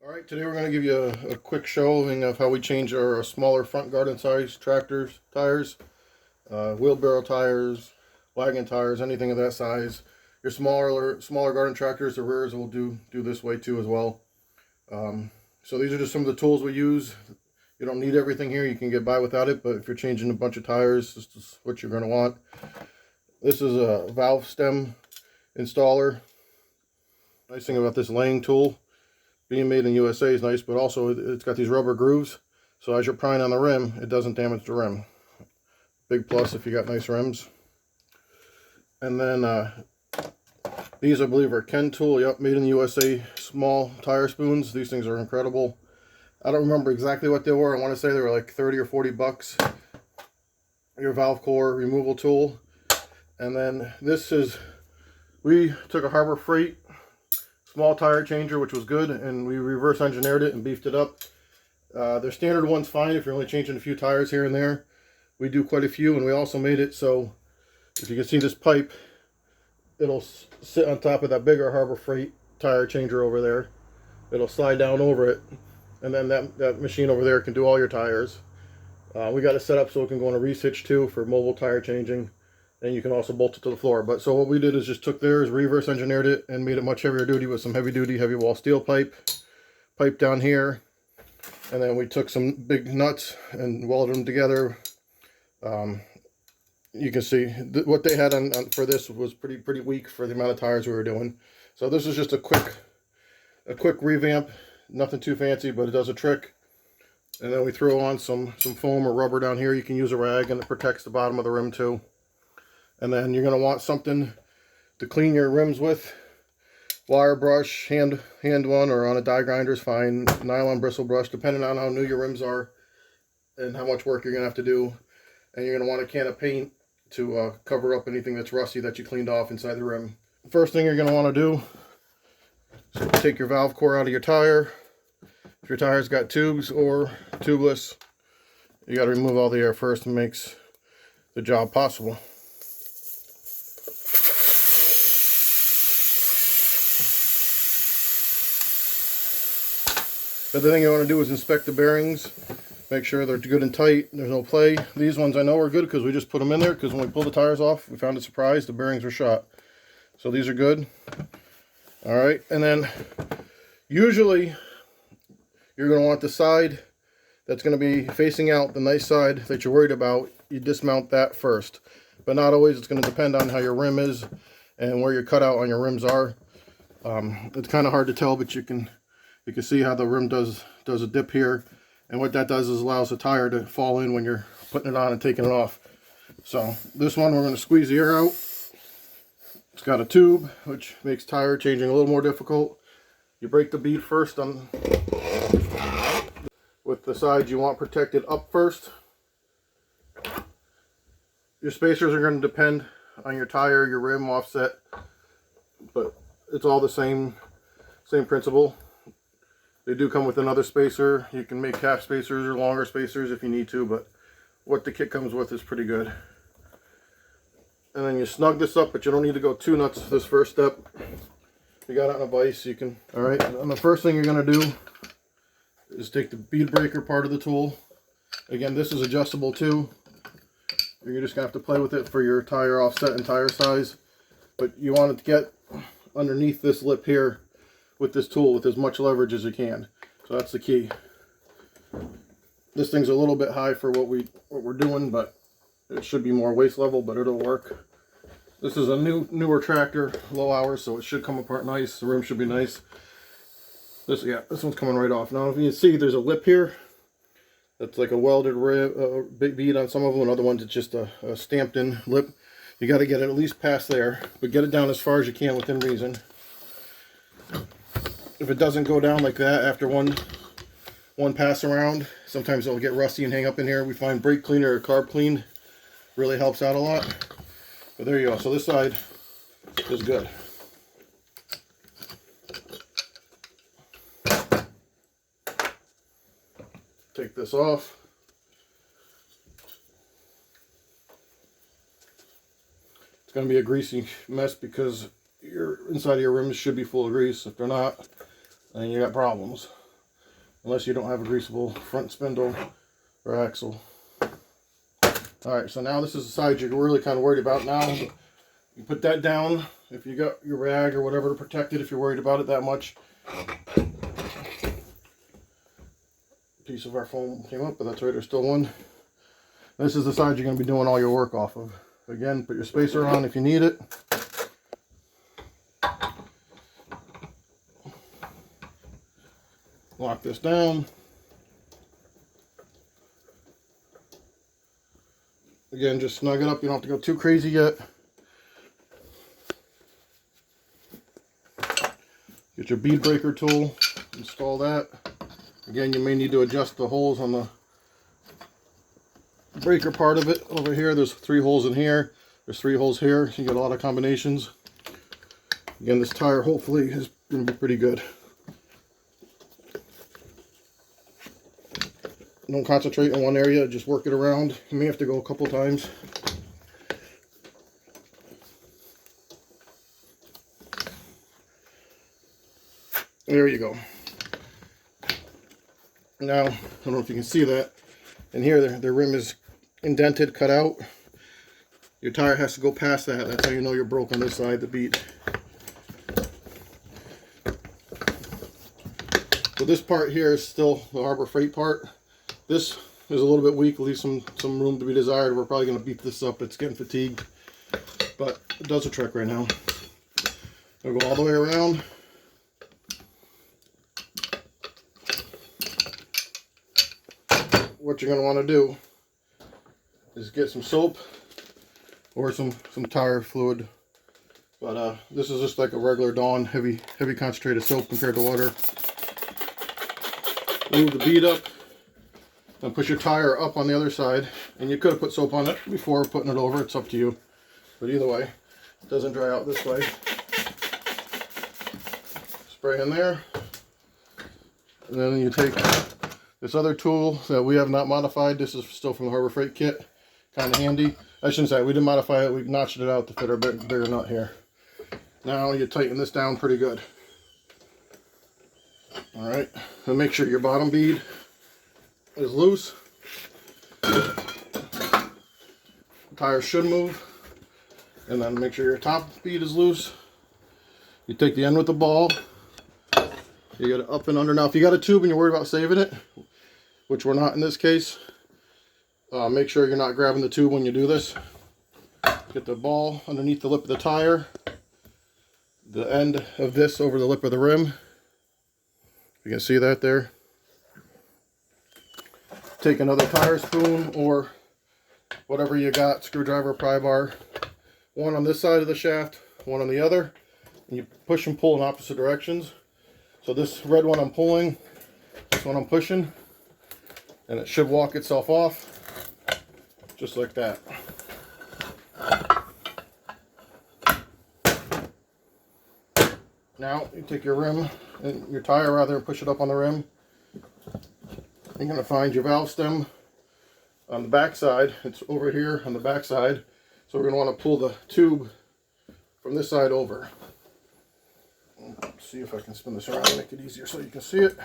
Alright, today we're going to give you a quick showing of how we change our smaller front garden size tractors, tires, wheelbarrow tires, wagon tires, anything of that size. Your smaller garden tractors, the rears will do this way too as well. So these are just some of the tools we use. You don't need everything here, you can get by without it, but if you're changing a bunch of tires, this is what you're going to want. This is a valve stem installer. Nice thing about this laying tool, being made in USA is nice, but also it's got these rubber grooves, so as you're prying on the rim, it doesn't damage the rim. Big plus if you got nice rims. And then these, I believe, are Ken tool. Yep, made in the USA, small tire spoons. These things are incredible. I don't remember exactly what they were. I want to say they were like 30 or 40 bucks. Your valve core removal tool. And then this is, we took a Harbor Freight small tire changer, which was good, and we reverse engineered it and beefed it up. Their standard one's fine if you're only changing a few tires here and there. We do quite a few, and we also made it so if you can see this pipe, it'll sit on top of that bigger Harbor Freight tire changer over there. It'll slide down over it, and then that machine over there can do all your tires. We got it set up so it can go on a reese hitch too for mobile tire changing. And you can also bolt it to the floor. But so what we did is just took theirs, reverse engineered it, and made it much heavier duty with some heavy duty, heavy wall steel pipe down here. And then we took some big nuts and welded them together. You can see what they had on for this was pretty weak for the amount of tires we were doing. So this is just a quick revamp, nothing too fancy, but it does a trick. And then we throw on some foam or rubber down here. You can use a rag, and it protects the bottom of the rim too. And then you're going to want something to clean your rims with. Wire brush, hand one, or on a die grinder is fine. Nylon bristle brush, depending on how new your rims are and how much work you're going to have to do. And you're going to want a can of paint to cover up anything that's rusty that you cleaned off inside the rim. First thing you're going to want to do is take your valve core out of your tire. If your tire's got tubes or tubeless, you got to remove all the air first. It makes the job possible. The other thing you want to do is inspect the bearings. Make sure they're good and tight, there's no play. These ones I know are good because we just put them in there, because when we pulled the tires off, we found a surprise, the bearings were shot. So these are good. Alright, and then usually you're going to want the side that's going to be facing out, the nice side that you're worried about. You dismount that first. But not always. It's going to depend on how your rim is and where your cutout on your rims are. It's kind of hard to tell, but you can see how the rim does a dip here, and what that does is allows the tire to fall in when you're putting it on and taking it off. So this one we're going to squeeze the air out. It's got a tube, which makes tire changing a little more difficult. You break the bead first on with the sides you want protected up first. Your spacers are going to depend on your tire, your rim offset, but it's all the same principle. They do come with another spacer. You can make half spacers or longer spacers if you need to, but what the kit comes with is pretty good. And then you snug this up, but you don't need to go too nuts this first step. If you got it on a vise, you can. Alright, and the first thing you're going to do is take the bead breaker part of the tool. Again, this is adjustable too. You're just going to have to play with it for your tire offset and tire size. But you want it to get underneath this lip here with this tool with as much leverage as you can. So that's the key. This thing's a little bit high for what we're doing, but it should be more waist level, but it'll work. This is a newer tractor, low hours, so it should come apart nice. The rim should be nice. This one's coming right off. Now, if you can see, there's a lip here. That's like a welded big bead on some of them, and other ones it's just a stamped in lip. You got to get it at least past there, but get it down as far as you can within reason. If it doesn't go down like that after one pass around, sometimes it'll get rusty and hang up in here. We find brake cleaner or carb clean really helps out a lot. But there you go. So this side is good. Take this off. It's going to be a greasy mess because your inside of your rims should be full of grease. If they're not, then you got problems. unless you don't have a greasable front spindle or axle. Alright, so now this is the side you're really kind of worried about now. You put that down if you got your rag or whatever to protect it, if you're worried about it that much. Piece of our foam came up, but that's right, there's still one. This is the side you're going to be doing all your work off of. Again, put your spacer on if you need it. Lock this down. Again, just snug it up. You don't have to go too crazy yet. Get your bead breaker tool. Install that. Again, you may need to adjust the holes on the breaker part of it. Over here, there's 3 holes in here. There's 3 holes here. So you get a lot of combinations. Again, this tire hopefully is going to be pretty good. Don't concentrate in one area, just work it around. You may have to go a couple times. There you go. Now, I don't know if you can see that. In here, the rim is indented, cut out. Your tire has to go past that. That's how you know you're broke on this side, the bead. So this part here is still the Harbor Freight part. This is a little bit weak, leaves some room to be desired. We're probably going to beat this up. It's getting fatigued, but it does the trick right now. I'll go all the way around. What you're going to want to do is get some soap or some tire fluid. But this is just like a regular Dawn heavy concentrated soap compared to water. Move the bead up. And push your tire up on the other side, and you could have put soap on it before putting it over. It's up to you, but either way, it doesn't dry out this way. Spray in there, and then you take this other tool that we have not modified. This is still from the Harbor Freight kit, kind of handy. I shouldn't say we didn't modify it. We notched it out to fit our bigger nut here. Now you tighten this down pretty good. All right, and make sure your bottom bead is loose. The tire should move, and then make sure your top bead is loose. You take the end with the ball, you get it up and under. Now if you got a tube and you're worried about saving it, which we're not in this case, make sure you're not grabbing the tube when you do this. Get the ball underneath the lip of the tire, the end of this over the lip of the rim. You can see that there. Take another tire spoon or whatever you got, screwdriver, pry bar, one on this side of the shaft, one on the other, and you push and pull in opposite directions. So this red one I'm pulling, this one I'm pushing, and it should walk itself off, just like that. Now you take your rim, and your tire rather, and push it up on the rim. You're going to find your valve stem on the back side. It's over here on the back side. So we're going to want to pull the tube from this side over. Let's see if I can spin this around and make it easier so you can see it.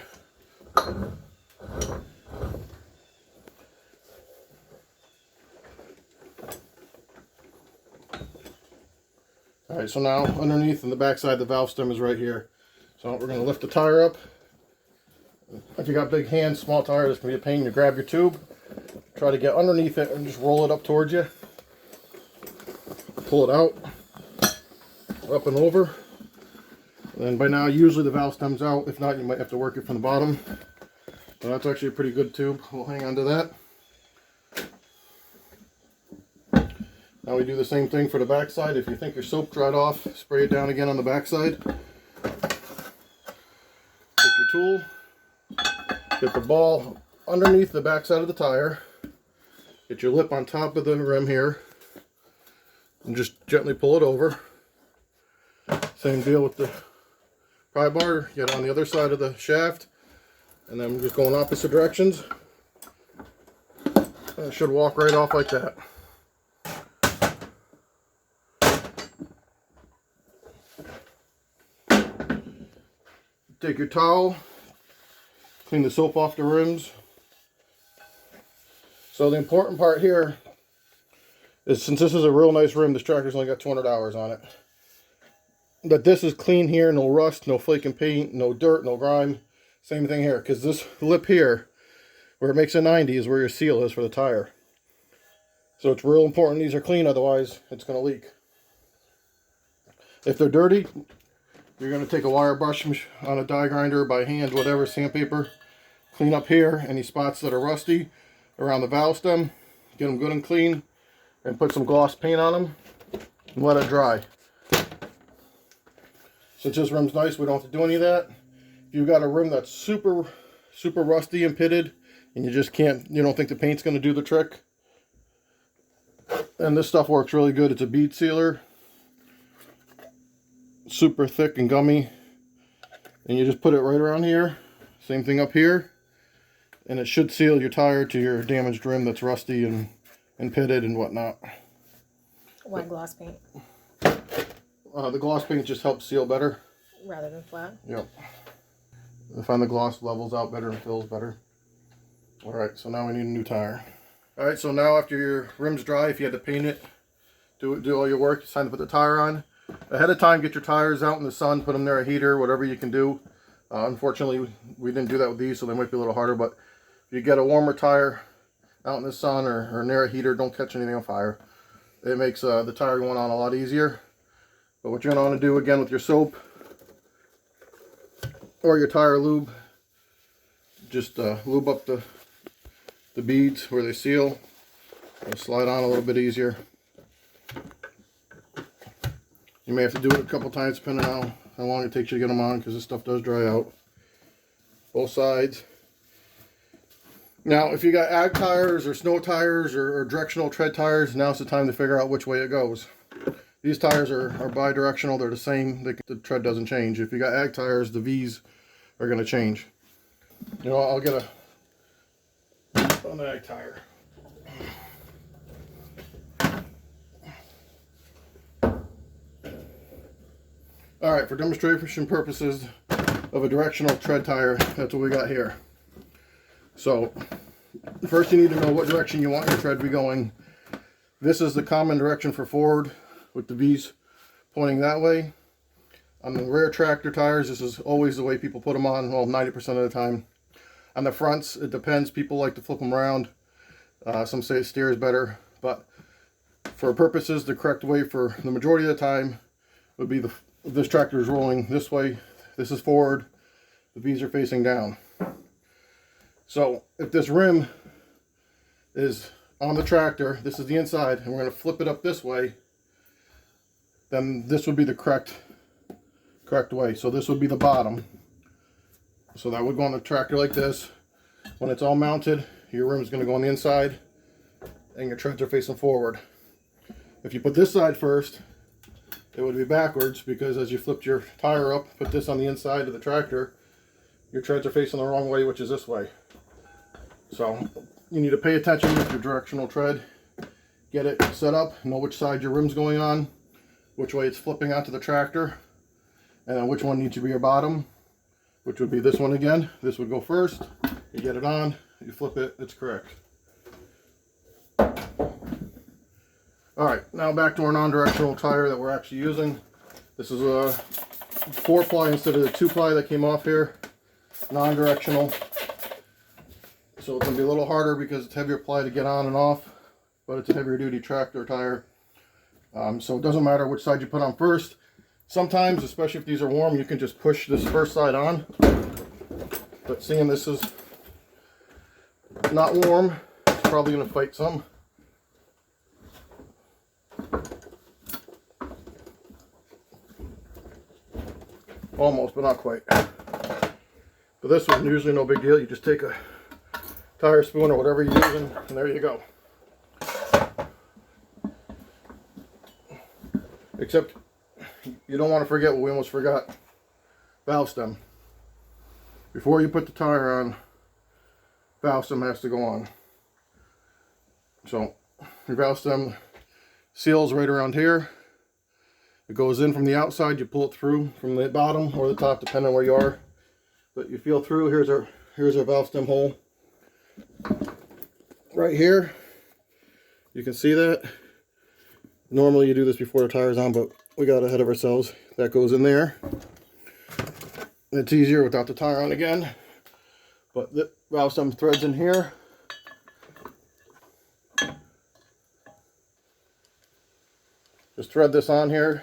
Alright, so now underneath on the back side the valve stem is right here. So we're going to lift the tire up. If you got big hands, small tire, this can be a pain. You grab your tube, try to get underneath it and just roll it up towards you. Pull it out, up and over. And then by now, usually the valve stem's out. If not, you might have to work it from the bottom. But that's actually a pretty good tube. We'll hang on to that. Now we do the same thing for the back side. If you think your soap dried off, spray it down again on the back side. Take your tool. Get the ball underneath the back side of the tire. Get your lip on top of the rim here. And just gently pull it over. Same deal with the pry bar. Get on the other side of the shaft. And then just going opposite directions. And it should walk right off like that. Take your towel. clean the soap off the rims. So the important part here is, since this is a real nice rim, this tractor's only got 200 hours on it, that this is clean here, no rust, no flaking paint, no dirt, no grime. Same thing here, because this lip here, where it makes a 90, is where your seal is for the tire. So it's real important these are clean, otherwise it's going to leak. If they're dirty, you're going to take a wire brush on a die grinder, by hand, whatever, sandpaper, clean up here, any spots that are rusty around the valve stem, get them good and clean, and put some gloss paint on them, and let it dry. Since this rim's nice, we don't have to do any of that. If you've got a rim that's super rusty and pitted, and you just can't, you don't think the paint's going to do the trick, and this stuff works really good. It's a bead sealer, super thick and gummy, and you just put it right around here. Same thing up here, and it should seal your tire to your damaged rim that's rusty and pitted and whatnot. Why gloss paint? The gloss paint just helps seal better. Rather than flat? Yep. I find the gloss levels out better and fills better. Alright, so now we need a new tire. Alright, so now after your rim's dry, if you had to paint it, do all your work, it's time to put the tire on. Ahead of time, get your tires out in the sun, put them near a heater, whatever you can do. Unfortunately, we didn't do that with these, so they might be a little harder, but if you get a warmer tire out in the sun or near a heater, don't catch anything on fire. It makes the tire going on a lot easier. But what you're going to want to do, again, with your soap or your tire lube, just lube up the beads where they seal. It'll slide on a little bit easier. You may have to do it a couple times depending on how long it takes you to get them on, because this stuff does dry out. Both sides. Now, if you got ag tires or snow tires or directional tread tires, now's the time to figure out which way it goes. These tires are bi-directional, they're the same, the tread doesn't change. If you got ag tires, the V's are going to change. You know, I'll get an ag tire. Alright, for demonstration purposes of a directional tread tire, that's what we got here. So, first you need to know what direction you want your tread to be going. This is the common direction for forward, with the V's pointing that way. On the rear tractor tires, this is always the way people put them on, well, 90% of the time. On the fronts, it depends. People like to flip them around. Some say it steers better, but for purposes, the correct way for the majority of the time would be this tractor is rolling this way. This is forward. The V's are facing down. So if this rim is on the tractor, this is the inside, and we're going to flip it up this way, then this would be the correct way. So this would be the bottom. So that would go on the tractor like this. When it's all mounted, your rim is going to go on the inside, and your treads are facing forward. If you put this side first, it would be backwards, because as you flipped your tire up, put this on the inside of the tractor, your treads are facing the wrong way, which is this way. So you need to pay attention with your directional tread. Get it set up, know which side your rim's going on, which way it's flipping onto the tractor, and then which one needs to be your bottom, which would be this one again. This would go first. You get it on, you flip it, it's correct. Alright, now back to our non-directional tire that we're actually using. This is a 4-ply instead of the 2-ply that came off here. Non-directional. So it's going to be a little harder because it's heavier ply to get on and off, but it's a heavier duty tractor tire. So it doesn't matter which side you put on first. Sometimes, especially if these are warm, you can just push this first side on. But seeing this is not warm, it's probably going to fight some. Almost, but not quite. But this one, usually no big deal. You just take a tire spoon or whatever you're using, and there you go. Except you don't want to forget what we almost forgot. Valve stem. Before you put the tire on, valve stem has to go on. So your valve stem seals right around here. It goes in from the outside, you pull it through from the bottom or the top, depending on where you are. But you feel through, here's here's our valve stem hole. Right here, you can see that. Normally you do this before the tire's on, but we got ahead of ourselves. That goes in there. It's easier without the tire on again. But the valve stem threads in here. Just thread this on here.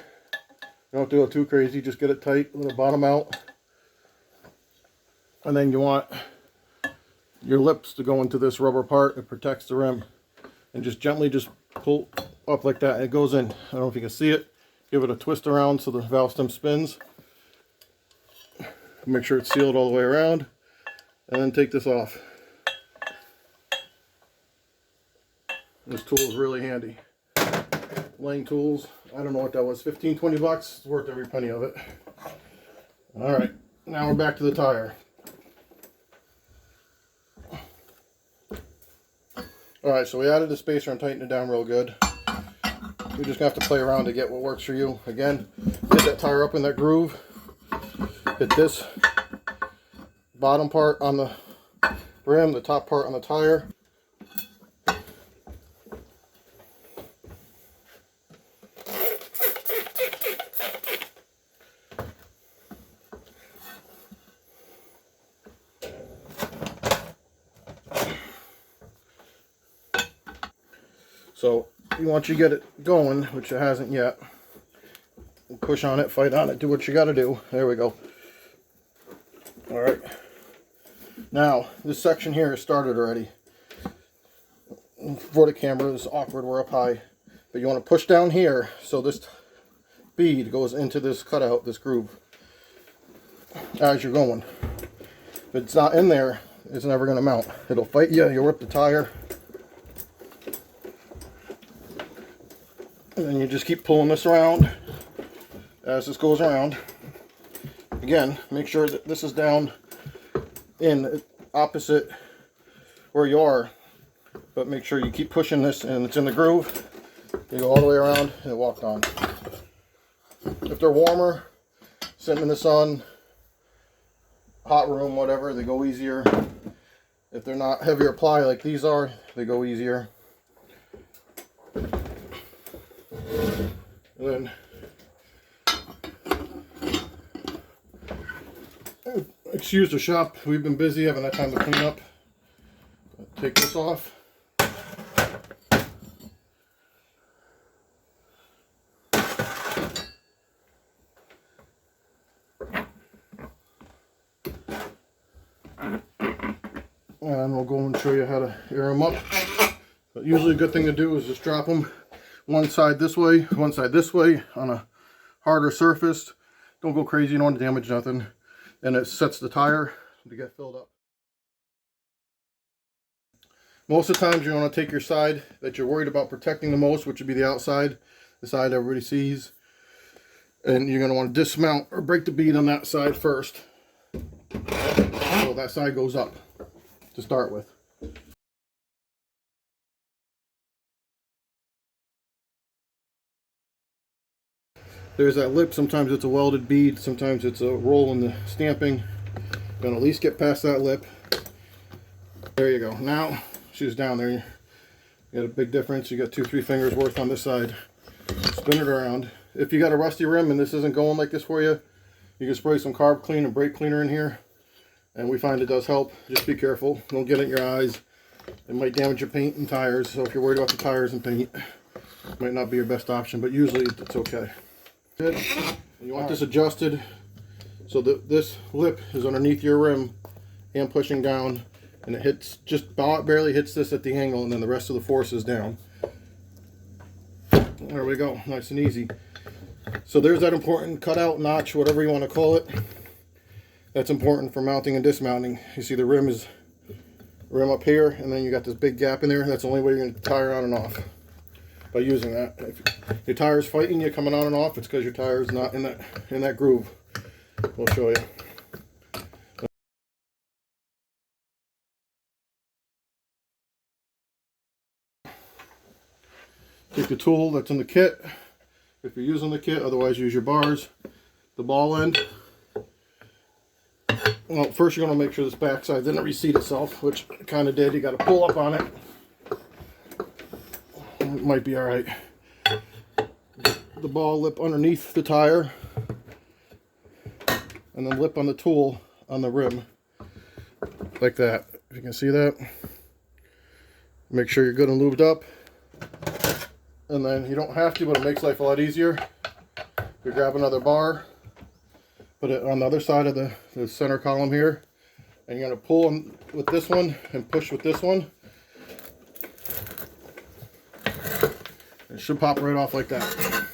Don't do it too crazy, just get it tight, let it bottom out. And then you want your lips to go into this rubber part. It protects the rim. And just gently just pull up like that. It goes in. I don't know if you can see it. Give it a twist around so the valve stem spins. Make sure it's sealed all the way around. And then take this off. This tool is really handy. Laying tools. I don't know what that was. 15, 20 bucks. It's worth every penny of it. Alright. Now we're back to the tire. Alright, so we added the spacer and tightened it down real good. You're just going to have to play around to get what works for you. Again, get that tire up in that groove. Hit this bottom part on the rim, the top part on the tire. So once you get it going, which it hasn't yet, push on it, fight on it, do what you got to do. There we go. All right. Now this section here is started already. For the camera, it's awkward. We're up high, but you want to push down here so this bead goes into this cutout, this groove, as you're going. If it's not in there, it's never going to mount. It'll fight you. You'll rip the tire. And then you just keep pulling this around as this goes around. Again, make sure that this is down in opposite where you are, but make sure you keep pushing this and it's in the groove. You go all the way around and walk on. If they're warmer, sitting in the sun, hot room, whatever, they go easier. If they're not heavier ply like these are, they go easier. And then, excuse the shop, we've been busy, haven't had time to clean up. Take this off. And we'll go and show you how to air them up. But usually a good thing to do is just drop them one side this way on a harder surface. Don't go crazy, you don't want to damage nothing. And it sets the tire to get filled up. Most of the times you want to take your side that you're worried about protecting the most, which would be the outside, the side everybody sees. And you're going to want to dismount or break the bead on that side first. So that side goes up to start with. There's that lip. Sometimes it's a welded bead, sometimes it's a roll in the stamping. Gonna at least get past that lip. There you go. Now she's down there. You got a big difference. You got 2-3 fingers worth on this side. Spin it around. If you got a rusty rim and this isn't going like this for you, you can spray some carb clean and brake cleaner in here, and we find it does help. Just be careful. Don't get it in your eyes. It might damage your paint and tires. So if you're worried about the tires and paint, it might not be your best option, but usually it's okay. Good. You want this adjusted so that this lip is underneath your rim and pushing down, and it hits, just barely hits this at the angle, and then the rest of the force is down. There we go, nice and easy. So there's that important cutout, notch, whatever you want to call it. That's important for mounting and dismounting. You see the rim up here, and then you got this big gap in there. That's the only way you're going to tire on and off, by using that. If your tire's fighting you coming on and off, it's because your tire is not in that groove. We'll show you. Take the tool that's in the kit, if you're using the kit, otherwise use your bars, the ball end, Well, first you're going to make sure this backside didn't reseat itself, which it kind of did. You got to pull up on it. It might be all right. The ball lip underneath the tire, and then lip on the tool on the rim, like that. If you can see that. Make sure you're good and lubed up. And then you don't have to, but it makes life a lot easier. You grab another bar, put it on the other side of the center column here, and you're going to pull with this one and push with this one. It should pop right off like that.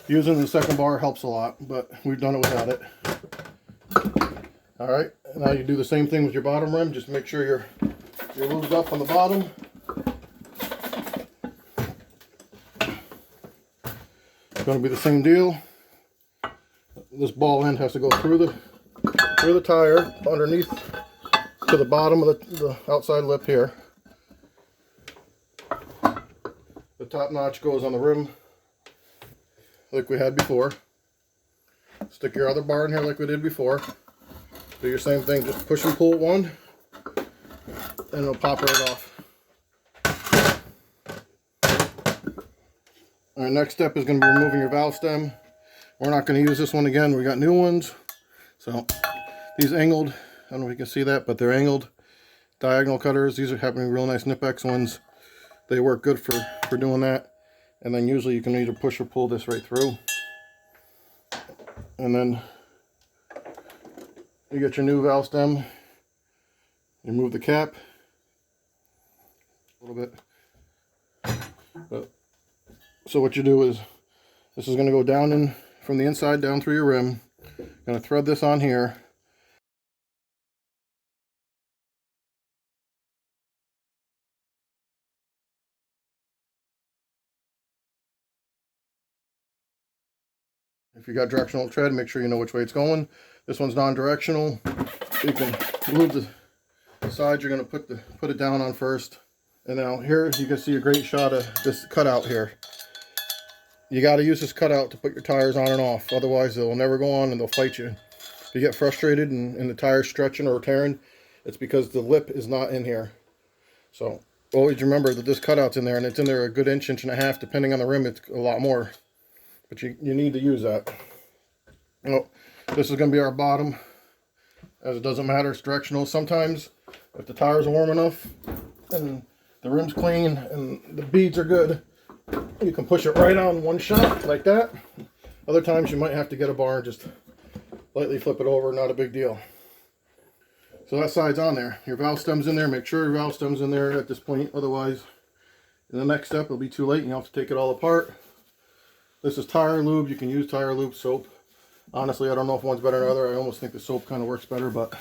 Using the second bar helps a lot, but we've done it without it. Alright, now you do the same thing with your bottom rim. Just make sure you're lubed up on the bottom. It's going to be the same deal. This ball end has to go through the tire underneath to the bottom of the outside lip here. The top notch goes on the rim like we had before. Stick your other bar in here like we did before. Do your same thing, just push and pull one, and it'll pop right off. Alright, next step is going to be removing your valve stem. We're not going to use this one again, we got new ones. So, these angled, I don't know if you can see that, but they're angled diagonal cutters. These are having real nice Nipex ones. They work good for doing that. And then usually you can either push or pull this right through. And then you get your new valve stem. You move the cap a little bit. So what you do is, this is going to go down in from the inside down through your rim. Going to thread this on here. If you got directional tread, make sure you know which way it's going. This one's non-directional. You can move the side you're going to put it down on first. And now here you can see a great shot of this cutout here. You got to use this cutout to put your tires on and off. Otherwise they'll never go on and they'll fight you. If you get frustrated and the tire's stretching or tearing, it's because the lip is not in here. So always remember that this cutout's in there, and it's in there a good inch, inch and a half. Depending on the rim, it's a lot more. But you need to use that. Well, this is going to be our bottom, as it doesn't matter, it's directional. Sometimes, if the tires are warm enough and the rim's clean and the beads are good, you can push it right on one shot, like that. Other times you might have to get a bar and just lightly flip it over, not a big deal. So that side's on there. Your valve stem's in there. Make sure your valve stem's in there at this point, otherwise in the next step it'll be too late and you'll have to take it all apart. This is tire lube. You can use tire lube soap. Honestly, I don't know if one's better than the other. I almost think the soap kind of works better, but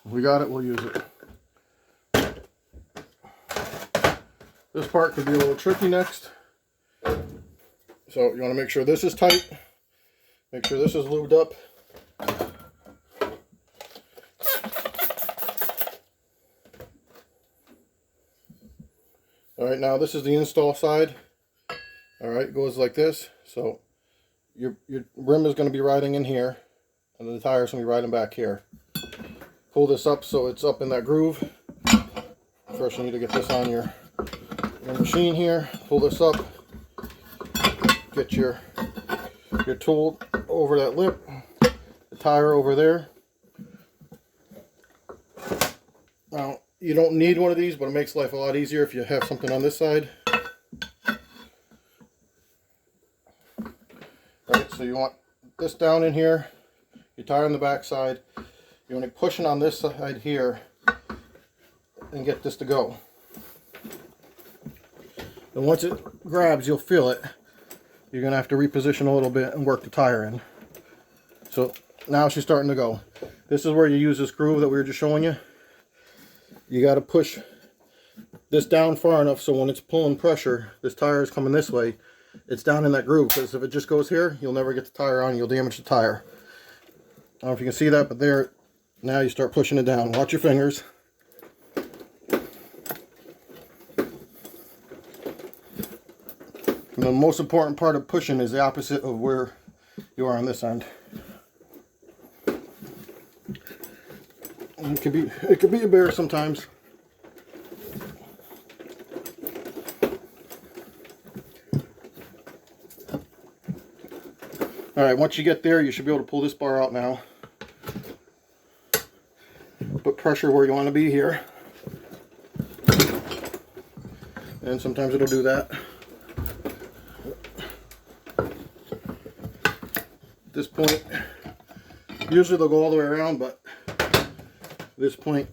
if we got it, we'll use it. This part could be a little tricky next. So you want to make sure this is tight. Make sure this is lubed up. Alright, now this is the install side. Alright, it goes like this. So your rim is going to be riding in here, and the tire is going to be riding back here. Pull this up so it's up in that groove. First you need to get this on your machine here. Pull this up. Get your tool over that lip. The tire over there. Now, you don't need one of these, but it makes life a lot easier if you have something on this side. Alright, so you want this down in here, your tire on the back side. You want to push it on this side here and get this to go. And once it grabs, you'll feel it. You're going to have to reposition a little bit and work the tire in. So now she's starting to go. This is where you use this groove that we were just showing you. You got to push this down far enough so when it's pulling pressure, this tire is coming this way, it's down in that groove, because if it just goes here, you'll never get the tire on, you'll damage the tire. I don't know if you can see that, but there, now you start pushing it down. Watch your fingers. And the most important part of pushing is the opposite of where you are on this end. And it could be a bear sometimes. All right, once you get there, you should be able to pull this bar out now. Put pressure where you want to be here. And sometimes it'll do that. At this point, usually they'll go all the way around, but at this point,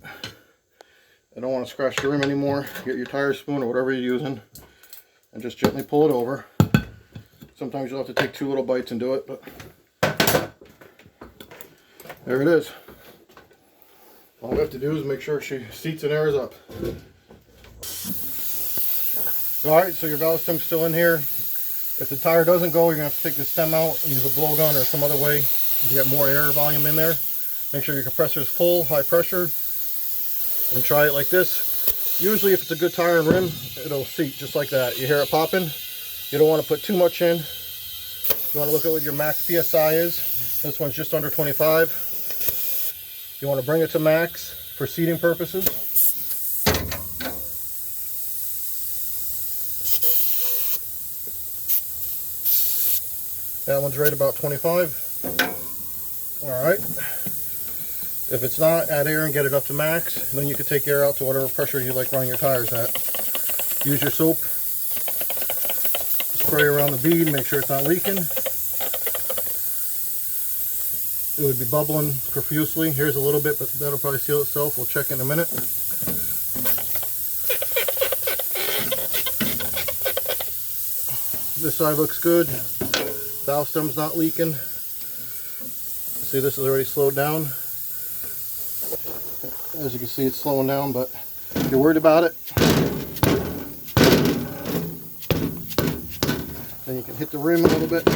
I don't want to scratch the rim anymore. Get your tire spoon or whatever you're using and just gently pull it over. Sometimes you'll have to take 2 little bites and do it, but there it is. All we have to do is make sure she seats and airs up. Alright, so your valve stem's still in here. If the tire doesn't go, you're going to have to take the stem out, use a blowgun or some other way to get more air volume in there. Make sure your compressor is full, high pressure, and try it like this. Usually if it's a good tire and rim, it'll seat just like that. You hear it popping. You don't want to put too much in. You want to look at what your max PSI is. This one's just under 25. You want to bring it to max for seating purposes. That one's right about 25. Alright. If it's not, add air and get it up to max. And then you can take air out to whatever pressure you like running your tires at. Use your soap. Spray around the bead, make sure it's not leaking. It would be bubbling profusely. Here's a little bit, but that'll probably seal itself. We'll check in a minute. This side looks good. Valve stem's not leaking. See, this is already slowed down. As you can see, it's slowing down, but if you're worried about it, then you can hit the rim a little bit.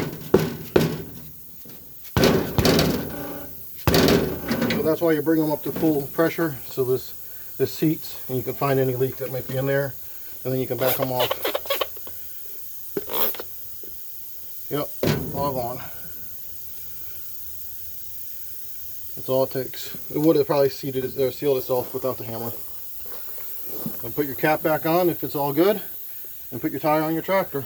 So that's why you bring them up to full pressure, so this seats and you can find any leak that might be in there, and then you can back them off. Yep, log on. That's all it takes. It would have probably sealed itself without the hammer. And put your cap back on if it's all good, and put your tire on your tractor.